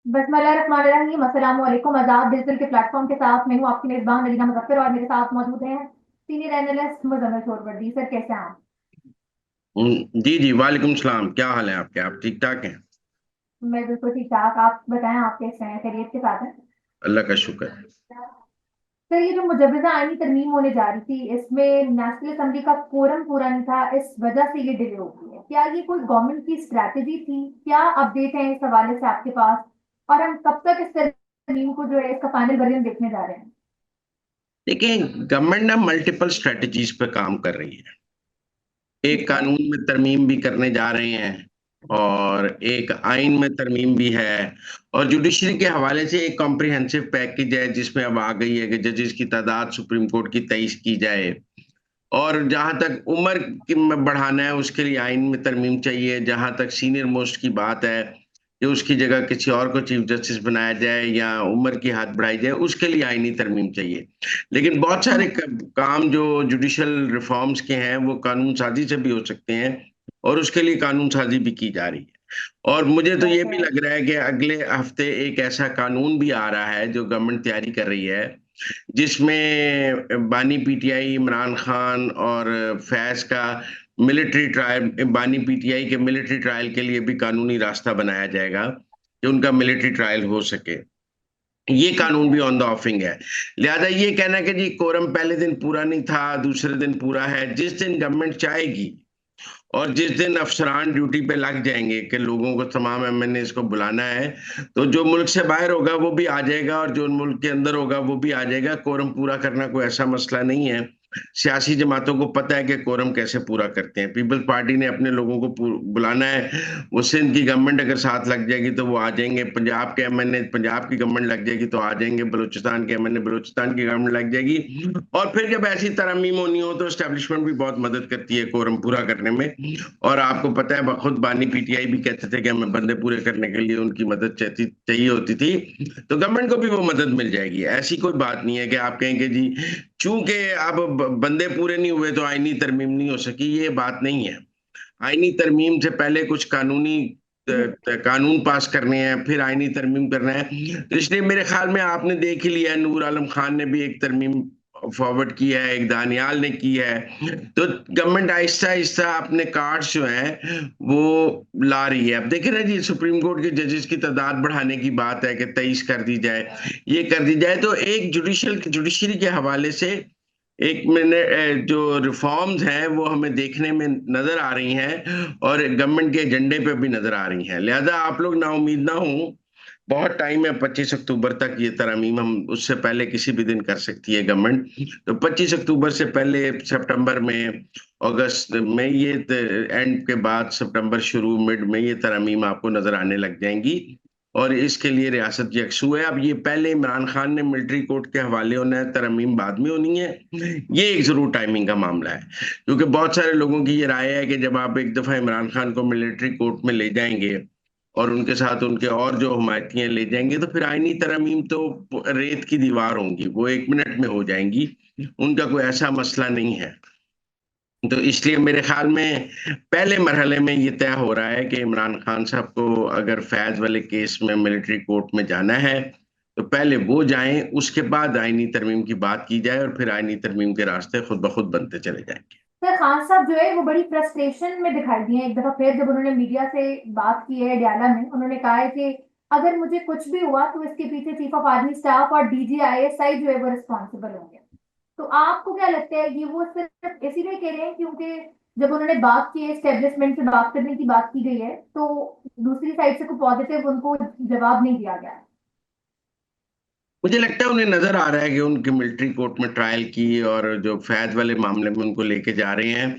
बसमिल्लाहिर्रहमानिर्रहीम। अस्सलाम वालेकुम। आजाद डिजिटल के प्लेटफॉर्म के साथ मैं हूँ आपकी मेजबान नदीना मुजफ्फर और मेरे साथ मौजूद हैं सीनियर एनालिस्ट मुजम्मिल शोरवर्दी। सर कैसे हैं आप? जी जी, वालेकुम सलाम। क्या हाल है आपके? आप ठीक ठाक हैं? मैं बिल्कुल ठीक ठाक। आप बताएं, आप कैसे हैं? खैरियत के साथ हैं? अल्लाह का शुक्र है। सर, ये जो मुजव्वजा आईनी तरमीम होने जा रही थी, इसमें नेशनल असेंबली का कोरम पूरा नहीं था, इस वजह से ये डिले हो गई है। क्या ये कोई गवर्नमेंट की स्ट्रैटेजी थी? क्या अपडेट है इस हवाले से आपके पास? और हम कब तक इस तरमीम को जो है इसका फाइनल वर्जन देखने जा रहे हैं? देखिए, गवर्नमेंट ना मल्टीपल स्ट्रेटजीज पे काम कर रही है। एक ठीक है। कानून में तरमीम भी करने जा रहे हैं, और एक आइन में तरमीम भी है, और जुडिशरी के हवाले से एक कॉम्प्रिहेंसिव पैकेज है जिसमें अब आ गई है कि जजेस की तादाद सुप्रीम कोर्ट की 23 की जाए। और जहां तक उम्र की में बढ़ाना है उसके लिए आइन में तरमीम चाहिए। जहां तक सीनियर मोस्ट की बात है कि उसकी जगह किसी और को चीफ जस्टिस बनाया जाए या उम्र की हद बढ़ाई जाए, उसके लिए आइनी तरमीम चाहिए। लेकिन बहुत सारे हम्म। काम जो जुडिशल रिफॉर्म्स के हैं वो कानून साजी से भी हो सकते हैं, और उसके लिए कानून साजी भी की जा रही है। और मुझे तो ये भी वैसे। लग रहा है कि अगले हफ्ते एक ऐसा कानून भी आ रहा है जो गवर्नमेंट तैयारी कर रही है, जिसमें बानी पीटीआई इमरान खान और फैज का मिलिट्री ट्रायल, बानी पीटीआई के मिलिट्री ट्रायल के लिए भी कानूनी रास्ता बनाया जाएगा कि उनका मिलिट्री ट्रायल हो सके। ये ठीक कानून है। भी ऑन द ऑफिंग है। लिहाजा ये कहना कि जी कोरम पहले दिन पूरा नहीं था, दूसरे दिन पूरा है, जिस दिन गवर्नमेंट चाहेगी और जिस दिन अफसरान ड्यूटी पे लग जाएंगे कि लोगों को, तमाम एमएनए को बुलाना है, तो जो मुल्क से बाहर होगा वो भी आ जाएगा और जो मुल्क के अंदर होगा वो भी आ जाएगा। कोरम पूरा करना कोई ऐसा मसला नहीं है। सियासी जमातों को पता है कि कोरम कैसे पूरा करते हैं। पीपल्स पार्टी ने अपने लोगों को बुलाना है, वो सिंध की गवर्नमेंट अगर साथ लग जाएगी तो वो आ जाएंगे, पंजाब के एमएनए पंजाब की गवर्नमेंट लग जाएगी तो आ जाएंगे, बलूचिस्तान के एमएनए बलूचिस्तान की गवर्नमेंट लग जाएगी। और फिर जब ऐसी तरमीम होनी हो तो एस्टेब्लिशमेंट भी बहुत मदद करती है कोरम पूरा करने में। और आपको पता है, खुद बानी पीटीआई भी कहते थे कि हमें बंदे पूरे करने के लिए उनकी मदद चाहिए होती थी। तो गवर्नमेंट को भी वो मदद मिल जाएगी। ऐसी कोई बात नहीं है कि आप कहेंगे जी चूंकि अब बंदे पूरे नहीं हुए तो आईनी तरमीम नहीं हो सकी। ये बात नहीं है। आईनी तरमीम से पहले कुछ कानूनी कानून पास करने हैं, फिर आईनी तरमीम करना है। तो इसलिए मेरे ख्याल में आपने देख ही लिया, नूर आलम खान ने भी एक तरमीम फॉरवर्ड किया है, एक दानियाल ने की है। तो गवर्नमेंट आहिस्ता आहिस्ता अपने कार्ड्स जो हैं वो ला रही है। अब देखें ना जी, सुप्रीम कोर्ट के जजेस की तादाद बढ़ाने की बात है कि 23 कर दी जाए, ये कर दी जाए, तो एक जुडिशरी के हवाले से एक मिनट जो रिफॉर्म्स हैं वो हमें देखने में नजर आ रही हैं और गवर्नमेंट के एजेंडे पे भी नजर आ रही हैं। लिहाजा आप लोग ना उम्मीद ना हो। बहुत टाइम है, 25 अक्टूबर तक ये तरमीम हम उससे पहले किसी भी दिन कर सकती है गवर्नमेंट। तो 25 अक्टूबर से पहले सितंबर में, अगस्त में, ये एंड के बाद सितंबर शुरू मिड में ये तरमीम आपको नजर आने लग जाएंगी। और इसके लिए रियासत यकसू है। अब ये पहले इमरान खान ने मिलिट्री कोर्ट के हवाले होना है, तरमीम बाद में होनी है। ये एक जरूर टाइमिंग का मामला है, क्योंकि बहुत सारे लोगों की ये राय है कि जब आप एक दफा इमरान खान को मिलिट्री कोर्ट में ले जाएंगे और उनके साथ उनके और जो हमायतियां ले जाएंगे, तो फिर आईनी तरमीम तो रेत की दीवार होंगी, वो 1 मिनट में हो जाएंगी। उनका कोई ऐसा मसला नहीं है। तो इसलिए मेरे ख्याल में पहले मरहले में ये तय हो रहा है कि इमरान खान साहब को अगर फैज वाले केस में मिलिट्री कोर्ट में जाना है तो पहले वो जाएं, उसके बाद आईनी तरमीम की बात की जाए, और फिर आईनी तरमीम के रास्ते खुद ब खुद बनते चले जाएंगे। सर, खान साहब जो है वो बड़ी फ्रस्ट्रेशन में दिखाई दिए एक दफा फिर, जब उन्होंने मीडिया से बात की है डियाला में। उन्होंने कहा है कि अगर मुझे कुछ भी हुआ तो इसके पीछे चीफ ऑफ आर्मी स्टाफ और डीजीआईएसआई जो है वो रिस्पॉन्सिबल होंगे। तो आपको क्या लगता है, ये वो सिर्फ इसीलिए कह रहे हैं क्योंकि जब उन्होंने बात की है, एस्टेब्लिशमेंट से बात करने की बात की गई है, तो दूसरी साइड से कोई पॉजिटिव उनको जवाब नहीं दिया गया है? मुझे लगता है उन्हें नजर आ रहा है कि उनकी मिलिट्री कोर्ट में ट्रायल की और जो फैज वाले मामले में उनको लेके जा रहे हैं,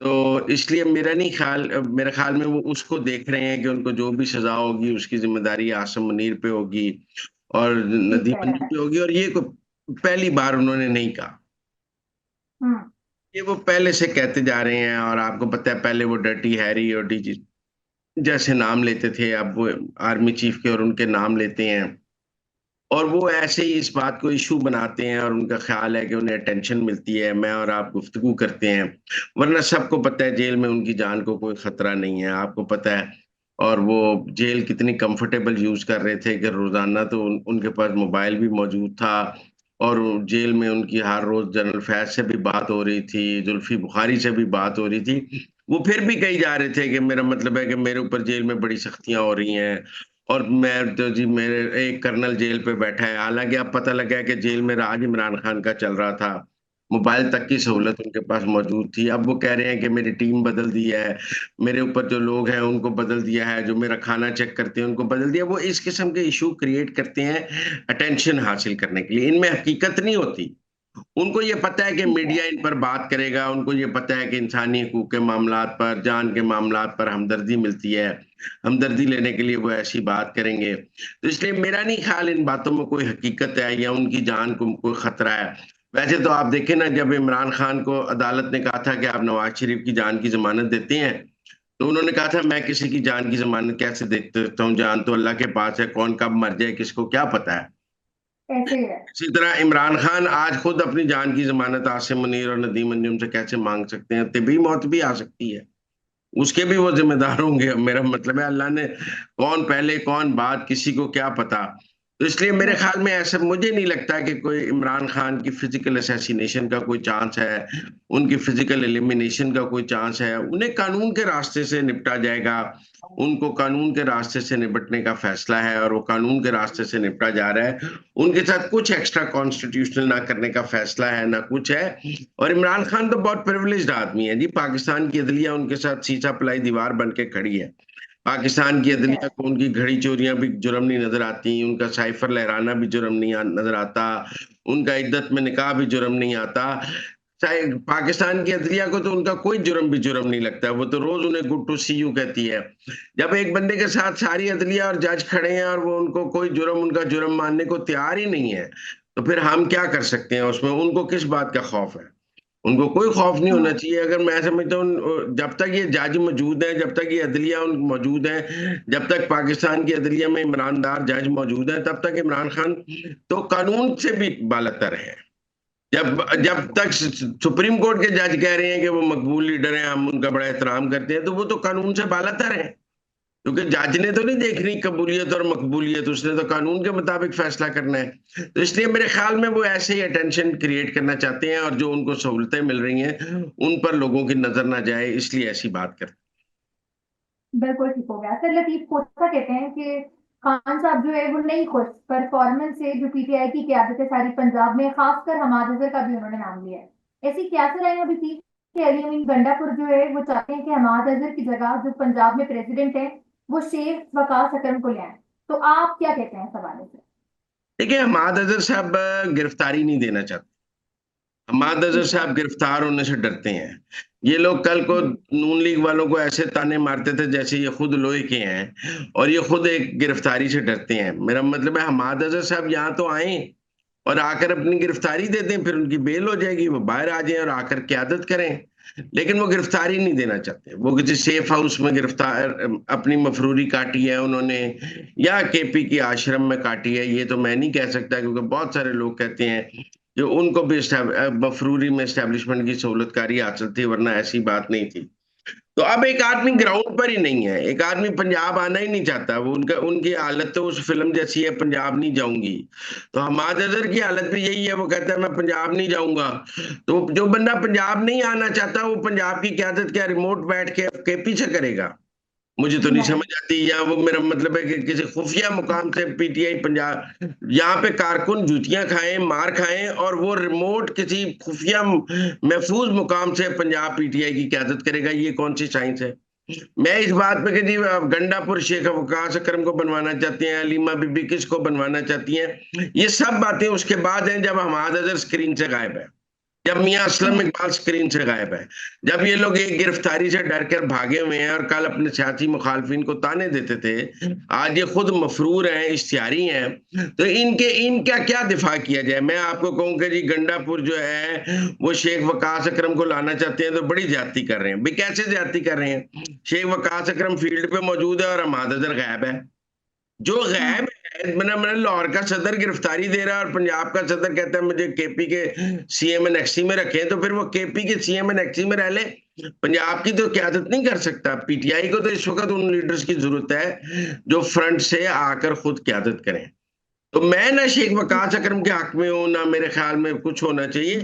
तो इसलिए मेरा नहीं ख्याल मेरे ख्याल में वो उसको देख रहे हैं कि उनको जो भी सजा होगी उसकी जिम्मेदारी आसम मुनीर पे होगी और ठीक नदीम है। मनीर पे होगी। और ये पहली बार उन्होंने नहीं कहा। हम्म। ये वो पहले से कहते जा रहे हैं। और आपको पता है, पहले वो डर्टी हैरी और डीजी जैसे नाम लेते थे, अब वो आर्मी चीफ के और उनके नाम लेते हैं। और वो ऐसे ही इस बात को इशू बनाते हैं और उनका ख्याल है कि उन्हें अटेंशन मिलती है, मैं और आप गुफ्तगू करते हैं। वरना सबको पता है जेल में उनकी जान को कोई खतरा नहीं है, आपको पता है। और वो जेल कितनी कंफर्टेबल यूज कर रहे थे कि रोजाना तो उनके पास मोबाइल भी मौजूद था, और जेल में उनकी हर रोज जनरल फैज से भी बात हो रही थी, जुल्फी बुखारी से भी बात हो रही थी। वो फिर भी कही जा रहे थे कि मेरा मतलब है कि मेरे ऊपर जेल में बड़ी सख्तियां हो रही हैं, और मैं तो जी मेरे एक कर्नल जेल पे बैठा है। हालांकि अब पता लगा है कि जेल में राज इमरान खान का चल रहा था, मोबाइल तक की सहूलत उनके पास मौजूद थी। अब वो कह रहे हैं कि मेरी टीम बदल दी है, मेरे ऊपर जो लोग हैं उनको बदल दिया है, जो मेरा खाना चेक करते हैं उनको बदल दिया। वो इस किस्म के इशू क्रिएट करते हैं अटेंशन हासिल करने के लिए, इनमें हकीकत नहीं होती। उनको ये पता है कि ठीक है। मीडिया इन पर बात करेगा, उनको ये पता है कि इंसानी हकूक के मामलात पर, जान के मामलात पर हमदर्दी मिलती है, हमदर्दी लेने के लिए वो ऐसी बात करेंगे। तो इसलिए मेरा नहीं ख्याल इन बातों में कोई हकीकत है या उनकी जान को कोई खतरा है। वैसे तो आप देखें ना, जब इमरान खान को अदालत ने कहा था कि आप नवाज शरीफ की जान की जमानत देते हैं, तो उन्होंने कहा था मैं किसी की जान की जमानत कैसे दे सकता हूँ, जान तो अल्लाह के पास है, कौन कब मर जाए किसको क्या पता है। ऐसे ही है। इसी तरह इमरान खान आज खुद अपनी जान की जमानत आसिम मुनीर और नदीम अंजुम से कैसे मांग सकते हैं? तभी मौत भी आ सकती है, उसके भी वो जिम्मेदार होंगे। मेरा मतलब है अल्लाह ने कौन पहले कौन बाद किसी को क्या पता। तो इसलिए मेरे बिल्कुल। ख्याल में ऐसा मुझे नहीं लगता कि कोई इमरान खान की फिजिकल असैसिनेशन का कोई चांस है, उनकी फिजिकल एलिमिनेशन का कोई चांस है। उन्हें कानून के रास्ते से निपटा जाएगा, उनको कानून के रास्ते से निपटने का फैसला है और वो कानून के रास्ते से निपटा जा रहा है। उनके साथ कुछ एक्स्ट्रा कॉन्स्टिट्यूशनल ना करने का फैसला है ना कुछ है। और इमरान खान तो बहुत प्रिविलेज्ड आदमी है जी, पाकिस्तान की अदलिया उनके साथ शीशा पलाई दीवार बन के खड़ी है। पाकिस्तान की ठीक है। अदलिया को उनकी घड़ी चोरियां भी जुर्म नहीं नजर आती, उनका साइफर लहराना भी जुर्म नहीं नजर आता, उनका इद्दत में निकाह भी जुर्म नहीं आता। चाहे पाकिस्तान की अदलिया को तो उनका कोई जुर्म भी जुर्म नहीं लगता, वो तो रोज उन्हें गुड टू सी यू कहती है। जब एक बंदे के साथ सारी अदलिया और जज खड़े हैं और वो उनको कोई जुर्म उनका जुर्म मानने को तैयार ही नहीं है, तो फिर हम क्या कर सकते हैं उसमें? उनको किस बात का खौफ है? उनको कोई खौफ नहीं होना हाँ। चाहिए। अगर मैं समझता हूँ जब तक ये जज मौजूद है, जब तक ये अदलिया उन मौजूद है, जब तक पाकिस्तान की अदलिया में ईमानदार जज मौजूद है, तब तक इमरान खान तो कानून से भी बालतर है। जब जब बिल्कुल। तक सुप्रीम कोर्ट के जज कह रहे हैं कि वो मकबूल लीडर हैं, हम उनका बड़ा एहतराम करते हैं, तो वो तो कानून से बालतर है। क्योंकि जज ने तो नहीं देखनी कबूलियत और मकबूलियत, उसने तो कानून के मुताबिक फैसला करना है। तो इसलिए मेरे ख्याल में वो ऐसे ही अटेंशन क्रिएट करना चाहते हैं, और जो उनको सहूलतें मिल रही हैं उन पर लोगों की नजर ना जाए, इसलिए ऐसी बात करते बिल्कुल ठीक हो गया सर। लतीफ कोसा कहते हैं कि खान साहब जो है वो नहीं खुश परफॉर्मेंस से जो पीटीआई की क्यादत है सारी पंजाब में, खासकर हमाद अजहर का भी उन्होंने नाम लिया है। ऐसी क्या सर आई अभी थी कि अली अमीन गंडापुर जो है वो चाहते हैं कि हमाद अजहर की जगह जो पंजाब में प्रेसिडेंट है वो शेख वकास अकरम को ले आए। तो आप क्या कहते हैं इस हवाले से? देखिए, हमाद अजहर साहब गिरफ्तारी नहीं देना चाहते। हमाद अजहर ठीक है। साहब गिरफ्तार होने से डरते हैं। ये लोग कल को जी। नून लीग वालों को ऐसे ताने मारते थे जैसे ये खुद लोहे के हैं, और ये खुद एक गिरफ्तारी से डरते हैं। मेरा मतलब है हमाद अजहर साहब यहाँ तो आए और आकर अपनी गिरफ्तारी दे दें, फिर उनकी बेल हो जाएगी, वो बाहर आ जाएं और आकर क्यादत करें। लेकिन वो गिरफ्तारी नहीं देना चाहते। वो किसी सेफ हाउस में गिरफ्तार अपनी मफरूरी काटी है उन्होंने, या केपी की आश्रम में काटी है, ये तो मैं नहीं कह सकता, क्योंकि बहुत सारे लोग कहते हैं कि उनको भी मफरूरी में एस्टेब्लिशमेंट की सहूलतकारी हासिल थी, वरना ऐसी बात नहीं थी। तो अब एक आदमी हाँ। ग्राउंड पर ही नहीं है, एक आदमी पंजाब आना ही नहीं चाहता। वो उनका उनकी हालत तो उस फिल्म जैसी है, पंजाब नहीं जाऊंगी। तो हमाद अजहर की हालत भी यही है, वो कहता है मैं पंजाब नहीं जाऊंगा। तो जो बंदा पंजाब नहीं आना चाहता वो पंजाब की क्यादत क्या रिमोट बैठ के पीछे करेगा? मुझे तो नहीं नहीं। समझ आती। या वो मेरा मतलब है कि किसी खुफिया मुकाम से पीटीआई पंजाब यहाँ पे कारकुन जूतियां खाएं मार खाएं, और वो रिमोट किसी खुफिया महफूज मुकाम से पंजाब पीटीआई की क्यादत करेगा? ये कौन सी साइंस है? मैं इस बात पे कि जी आप गंडापुर शेख वकास अकरम को बनवाना चाहती हैं, अलीमा बीबी किसको बनवाना चाहती हैं, ये सब बातें उसके बाद हैं जब हमाद अजहर स्क्रीन से गायब है, जब मियां असलम हम्म। इकबाल स्क्रीन से गायब है, जब ये लोग एक गिरफ्तारी से डर कर भागे हुए हैं और कल अपने सियासी मुखालफिन को ताने देते थे, आज ये खुद मफरूर हैं, इश्तिहारी हैं। तो इनका क्या दिफा किया जाए? मैं आपको कहूं कि जी गंडापुर जो है वो शेख वकास अकरम को लाना चाहते हैं तो बड़ी ज्यादती कर रहे हैं भाई। कैसे ज्यादती कर रहे हैं? शेख वकास अकरम फील्ड पे मौजूद है और हमाद अजहर गायब है। जो गैब हम्म। है, मैंने लाहौर का सदर गिरफ्तारी दे रहा है और पंजाब का सदर कहता है मुझे केपी के सीएम एंड एक्सी में रखें, तो फिर वो केपी के सीएम एंड एक्सी में रह ले। पंजाब की तो क्यादत नहीं कर सकता। पीटीआई को तो इस वक्त उन लीडर्स की जरूरत है जो फ्रंट से आकर खुद क्यादत करें। तो मैं ना शेख वकास अकरम के हक में हूं, ना मेरे ख्याल में कुछ होना चाहिए।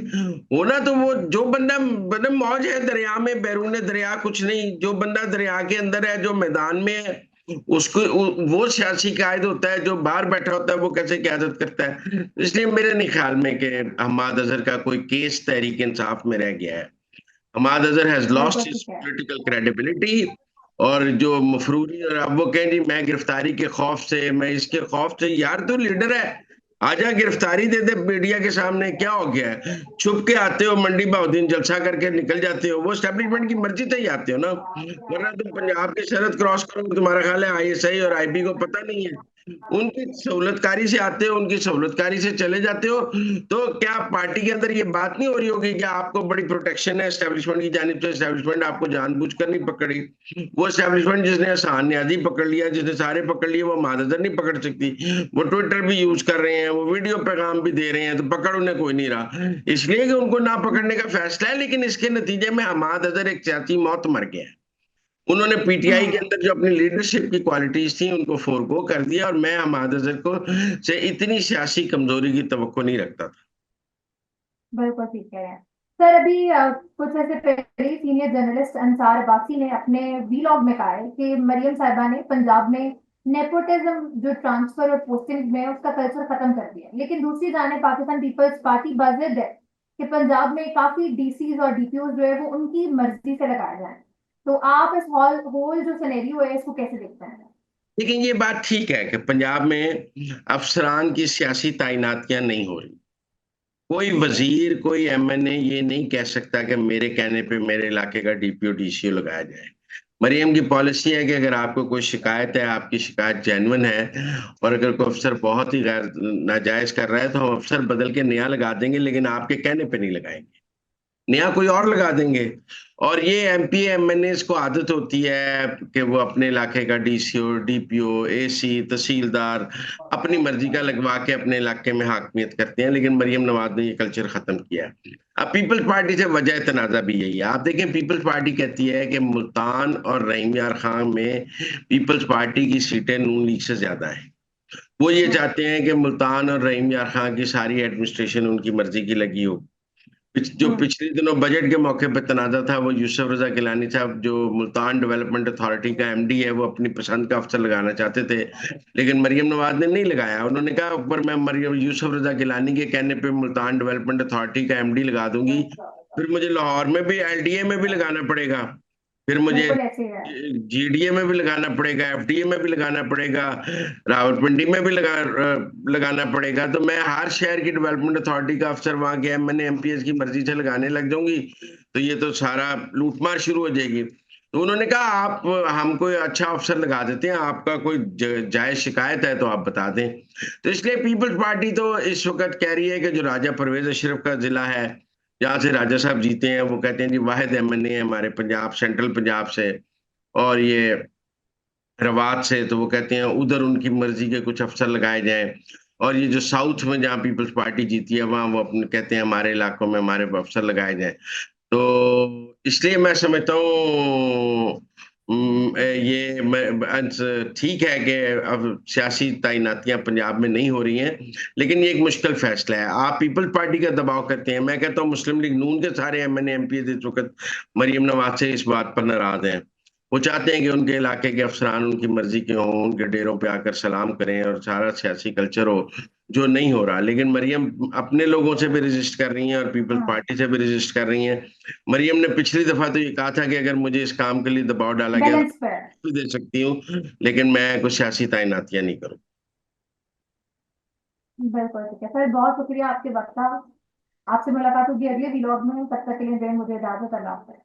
होना तो वो जो बंदा मतलब मौज है दरिया में, बैरून दरिया कुछ नहीं। जो बंदा दरिया के अंदर है, जो मैदान में है, उसको वो सियासी कायद होता है। जो बाहर बैठा होता है वो कैसे क्यादत करता है। इसलिए मेरे नहीं ख्याल में कि हमाद अजहर का कोई केस तहरीक इंसाफ में रह गया है। हमाद अजहर हैज बिल्कुल लॉस्ट हिज ठीक है। Political credibility. और जो मफरूरी, और अब वो कहें जी मैं गिरफ्तारी के खौफ से, मैं इसके खौफ से, यार तो लीडर है, आजा गिरफ्तारी दे दे मीडिया के सामने, क्या हो गया है। छुप के आते हो मंडी बहाउद्दीन, जलसा करके निकल जाते हो, वो एस्टेब्लिशमेंट की मर्जी से ही आते हो ना। वरना तुम पंजाब की सरहद क्रॉस करो, तुम्हारा ख्याल है आईएसआई और आईबी को पता नहीं है। उनकी सहूलतकारी से आते हो, उनकी सहूलतकारी से चले जाते हो। तो क्या पार्टी के अंदर ये बात नहीं हो रही होगी कि आपको बड़ी प्रोटेक्शन है एस्टेब्लिशमेंट की जानिब से, एस्टेब्लिशमेंट आपको जानबूझकर नहीं पकड़ी। वो एस्टेब्लिशमेंट जिसने आसान न्याजी पकड़ लिया, जिसने सारे पकड़ लिए, वो महानजर नहीं पकड़ सकती। वो ट्विटर भी यूज कर रहे हैं, वो वीडियो पैगाम भी दे रहे हैं, तो पकड़ उन्हें कोई नहीं रहा। इसलिए कि उनको ना पकड़ने का फैसला है, लेकिन इसके नतीजे में हमाद अजहर एक सियासी मौत मर गया। उन्होंने पीटीआई के हम्म। अंदर जो अपनी लीडरशिप की क्वालिटीज थी उनको फोरगो कर दिया, और मैं हमाद अजहर को से इतनी सियासी कमजोरी की तवक्को नहीं रखता था। बिल्कुल ठीक है सर। अभी कुछ ऐसे पहले सीनियर जर्नलिस्ट अंसार अब्बासी ने अपने वीलॉग में कहा है कि मरियम साहिबा ने पंजाब में नेपोटिज्म जो ट्रांसफर और पोस्टिंग में है, उसका कल्चर खत्म कर दिया। लेकिन दूसरी जाने पाकिस्तान पीपल्स पार्टी बाजिद है कि पंजाब में काफी डीसीज और डीपीओ जो है वो उनकी मर्जी से लगाए जाए। तो आप इस होल जो सिनेरियो है इसको कैसे देखते हैं? लेकिन ये बात ठीक है कि पंजाब में अफसरान की सियासी तैनातियां नहीं हो रही। कोई वजीर, कोई एमएनए ये नहीं कह सकता कि मेरे कहने पे मेरे इलाके का डीपीओ डीसीओ लगाया जाए। मरियम की पॉलिसी है कि अगर आपको कोई शिकायत है, आपकी शिकायत जेन्युइन है, और अगर कोई अफसर बहुत ही गैर नाजायज कर रहा है, तो हम अफसर बदल के नया लगा देंगे, लेकिन आपके कहने पे नहीं लगाएंगे, नया कोई और लगा देंगे। और ये एमपी एमएनए को आदत होती है कि वो अपने इलाके का डीसीओ, डीपीओ, एसी, तहसीलदार अपनी मर्जी का लगवा के अपने इलाके में हाकमियत करते हैं। लेकिन मरियम नवाज ने ये कल्चर खत्म किया है। अब पीपल्स पार्टी से वजह तनाजा भी यही है। आप देखें, पीपल्स पार्टी कहती है कि मुल्तान और रहीम यार खान में पीपल्स पार्टी की सीटें नून लीग से ज्यादा है। वो ये चाहते हैं कि मुल्तान और रहीम यार खान की सारी एडमिनिस्ट्रेशन उनकी मर्जी की लगी हो। जो हम्म। पिछले दिनों बजट के मौके पर तनाजा था, वो यूसुफ रजा गिलानी साहब, जो मुल्तान डेवलपमेंट अथॉरिटी का एमडी है, वो अपनी पसंद का अफसर लगाना चाहते थे, लेकिन मरियम नवाज ने नहीं लगाया। उन्होंने कहा ऊपर मैं मरियम यूसुफ रजा गिलानी के कहने पे मुल्तान डेवलपमेंट अथॉरिटी का एमडी लगा दूंगी, फिर मुझे लाहौर में भी, एलडीए में भी लगाना पड़ेगा, फिर मुझे बिल्कुल ऐसे ही है। जीडीए में भी लगाना पड़ेगा, एफडीए में भी लगाना पड़ेगा, रावलपिंडी में भी लगाना पड़ेगा। तो मैं हर शहर की डेवलपमेंट अथॉरिटी का अफसर वहां गया, मैंने एमपीएस की मर्जी से लगाने लग जाऊंगी, तो ये तो सारा लूटमार शुरू हो जाएगी। तो उन्होंने कहा आप, हम कोई अच्छा अफसर लगा देते हैं, आपका कोई जायज शिकायत है तो आप बता दें। तो इसलिए पीपल्स पार्टी तो इस वक्त कह रही है कि जो राजा परवेज अशरफ का जिला है, जहाँ से राजा साहब जीते हैं, वो कहते हैं जी वाहिद एमएनए है हमारे पंजाब, सेंट्रल पंजाब से, और ये रवात से, तो वो कहते हैं उधर उनकी मर्जी के कुछ अफसर लगाए जाएं। और ये जो साउथ में जहाँ पीपल्स पार्टी जीती है, वहां वो अपने कहते हैं हमारे इलाकों में हमारे अफसर लगाए जाएं। तो इसलिए मैं समझता हूँ ठीक है कि अब सियासी तैनातियां पंजाब में नहीं हो रही हैं, लेकिन ये एक मुश्किल फैसला है। आप पीपल्स पार्टी का दबाव करते हैं, मैं कहता हूँ मुस्लिम लीग नून के सारे एमएनए एमपी इस वक्त मरियम नवाज से इस बात पर नाराज हैं। वो चाहते हैं कि उनके इलाके के अफसरान उनकी मर्जी के हों, उनके डेरों पे आकर सलाम करें और सारा सियासी कल्चर हो, जो नहीं हो रहा। लेकिन मरियम अपने लोगों से भी रजिस्ट कर रही हैं और पीपल्स हाँ। पार्टी से भी रजिस्ट कर रही हैं। मरियम ने पिछली दफा तो ये कहा था कि अगर मुझे इस काम के लिए दबाव डाला गया बैलेंस पर। तो दे सकती हूँ, लेकिन मैं कुछ सियासी तैनातियां नहीं करूँ। बिल्कुल ठीक है सर, बहुत शुक्रिया आपके वक्त का। आपसे मुलाकात होगी अगले व्लॉग में, तब तक के लिए दें मुझे इजाजत। अल्लाह हाफ़िज़।